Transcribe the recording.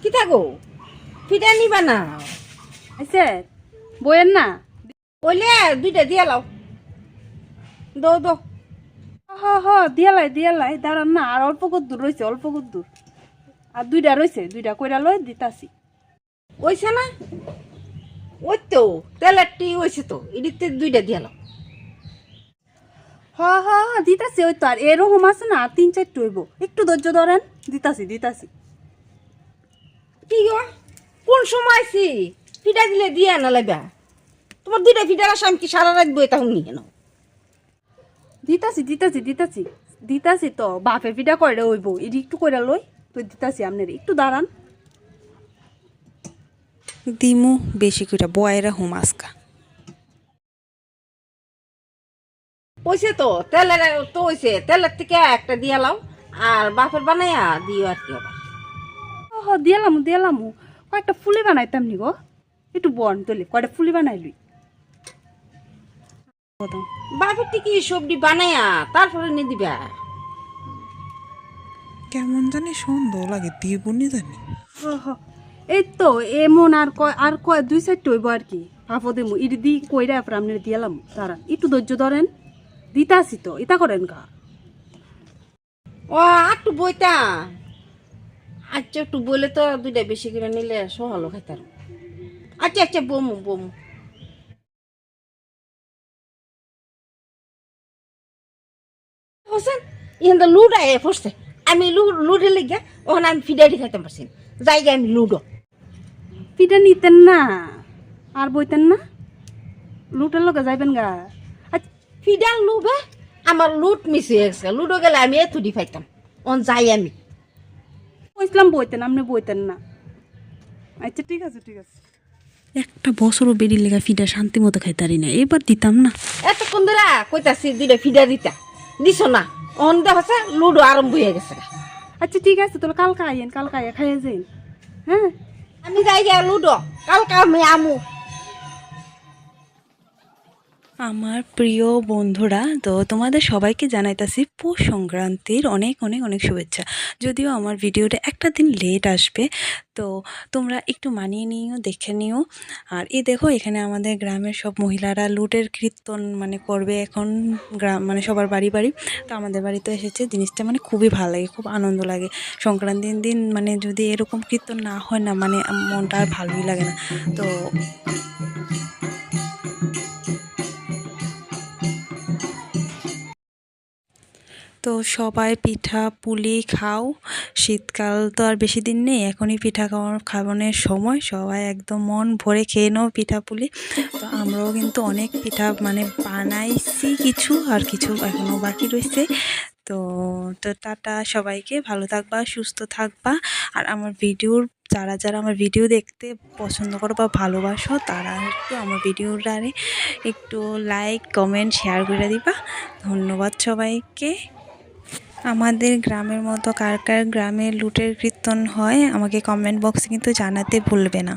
কি থাকো ফিটা নিবা না আইছে বইয়ের না ওইলে দুইটা দিয়ে লাও দো দো হ হ দিয়ালাই দাঁড়ান না আর অল্প কদ্দুর রয়েছে অল্প কদ্দুর আর দুইটা রয়েছে দুইটা কইরা লই দিতাছি ওইছে না ওই তো তেলেরটি ওইছে তো এদিকে দুইটা দিয়ে লাও হ দিতাছি ওই তো আর এরকম আছে না আর 3-4 হইব একটু ধৈর্য ধরেন দিতাছি কি গো কোন সময় আইছি ফিটা দিলে দিয়ে না লাইবা তোমার দুইটা ফিটার আসা আমি কি সারা রাত বই তখন নিয়ে নাও দিতাছি তো বাপের পিঠা কইরা হইব এটি একটু কইরা লই তো দিতাছি আপনার একটু দাঁড়ান দিমু বেশি করে বয়েরা হুম আজকা ওইছে তো তেলের তো ওইছে তেলের থেকে একটা দিয়ে লাও আর বাপের বানাইয়া দিও আর কি আবার হ দিয়ালাম কয়েকটা ফুলি বানাইতাম নি গো একটু বন তুলি কয়টা ফুলি বানাইলুই বাপের থেকে সবজি বানাইয়া তারপরে নিয়ে দিবা কেমন জানি সুন্দর লাগে দিব নি জানি হ এই তো এমন আর কয় 2-4 হইব আর কি ভাপো দেমু ইডি দি কইরা আপনার আপনি দিয়ালাম তারা একটু ধৈর্য ধরেন দিতাছি তো এটা করেন কা ও একটু বইতা আচ্ছা একটু বলে তো দুইটা বেশি করে নিলে সহলো খাইতাম আচ্ছা বমু হোসেন ইহান লুড আয় পড়ছে আমি লুডে লেগে ওখানে আমি ফিডাইটি খাইতাম পারছি জায়গা আমি লুডো পিঠা নিতেন না আর বইতেন না লুটের লোকে যাইবেন গা ফিডাল লুবে আমার লুট মিস হয়ে গেছে লুডো গেলে আমি এতুডি পাইতাম অন যাই আমি কইছিলাম বইতেন আপনি বইতেন না আচ্ছা ঠিক আছে একটা বছরও বেরিয়ে লেগা ফিডা শান্তি মতো খাইতারি না এবার দিতাম না এতক্ষণ ধরে কইতাছি দুইটা ফিডা দিতা দিছ না অন দেখছে লুডো আরম্ভ হয়ে গেছে আচ্ছা ঠিক আছে তাহলে কালকে আইয়া খাইয়া যাইন হ্যাঁ আমি যাই গিয়া লুডো কালকে আমি আমু আমার প্রিয় বন্ধুরা তো তোমাদের সবাইকে জানাইতাছি পৌষ সংক্রান্তির অনেক শুভেচ্ছা যদিও আমার ভিডিওটা একটা দিন লেট আসবে তো তোমরা একটু মানিয়ে নিও দেখে নিও আর এই দেখো এখানে আমাদের গ্রামের সব মহিলারা লুটের কীর্তন মানে করবে এখন গ্রাম মানে সবার বাড়ি তো আমাদের বাড়িতে এসেছে জিনিসটা মানে খুবই ভালো লাগে খুব আনন্দ লাগে সংক্রান্তির দিন মানে যদি এরকম কীর্তন না হয় না মানে মনটা আর ভালোই লাগে না তো সবাই পিঠা পুলি খাও শীতকাল তো আর বেশি দিন নেই এখনই পিঠা খাওয়ানোর সময় সবাই একদম মন ভরে খেয়ে নাও পিঠা পুলি তো আমরাও কিন্তু অনেক পিঠা মানে বানাইছি কিছু আর কিছু এখনও বাকি রয়েছে তো টাটা সবাইকে ভালো থাকবা সুস্থ থাকবা আর আমার ভিডিওর যারা আমার ভিডিও দেখতে পছন্দ করো বা ভালোবাসো তারা একটু আমার ভিডিওটারে একটু লাইক কমেন্ট শেয়ার করে দিবা ধন্যবাদ সবাইকে আমাদের গ্রামের মতো কার গ্রামে লুটের কীর্তন হয় আমাকে কমেন্ট বক্সে কিন্তু জানাতে ভুলবে না।